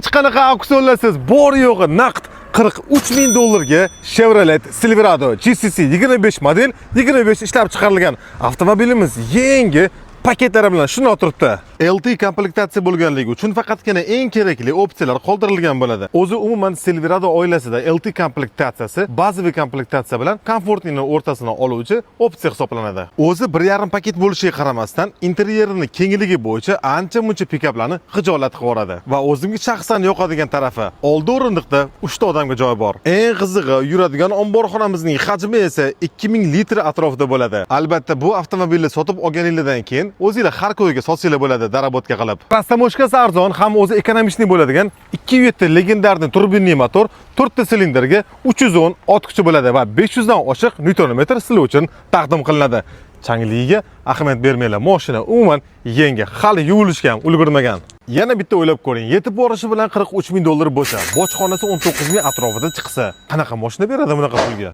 hech qanaqa auksionlarsiz, bor yo'g'i naqd 43 ming dollarga Chevrolet Silverado GCC 25 model 25 ishlab chiqarilgan avtomobilimiz yangi paketlari bilan shunday turibdi. LT komplektatsiya bo'lganligi uchun faqatgina eng kerakli opsiyalar qoldirilgan bo'ladi. O'zi umuman Silverado oilasida LT komplektatsiyasi bazaviy komplektatsiya bilan komfortning o'rtasini oluvchi opsiya hisoblanadi. O'zi 1,5 paket bo'lishiga qaramasdan interyerining kengligi bo'yicha ancha-muncha pikaplarni xijolat qilib yuboradi. Va o'zimga shaxsan yoqadigan tarafi, oldi o'rindiqda 3 ta odamga joy bor. Eng qizig'i, yuradigan omborxonamizning hajmi esa 2000 litr atrofida bo'ladi. Albatta, bu avtomobilni sotib olganingizdan keyin o'zingizlar har ko'yga sotsanglar bo'ladi darabotka qilib. Rastamoshkasi arzon, ham o'zi ekonomishniy bo'ladigan 2.7 legendarniy turbinli motor 4 ta silindrga 310 ot kuchi bo'ladi va 500 dan oshiq Nm sizlar uchun taqdim qilinadi. Changligiga ahamiyat bermanglar. Mashina umuman yangi, hali yuvilishga ham ulgurmagan. Yana bitta o'ylab ko'ring, yetib borishi bilan 43 ming dollar bo'lsa, bojxonasi 19 ming atrofida chiqsa, qanaqa mashina beradi bunaqa pulga?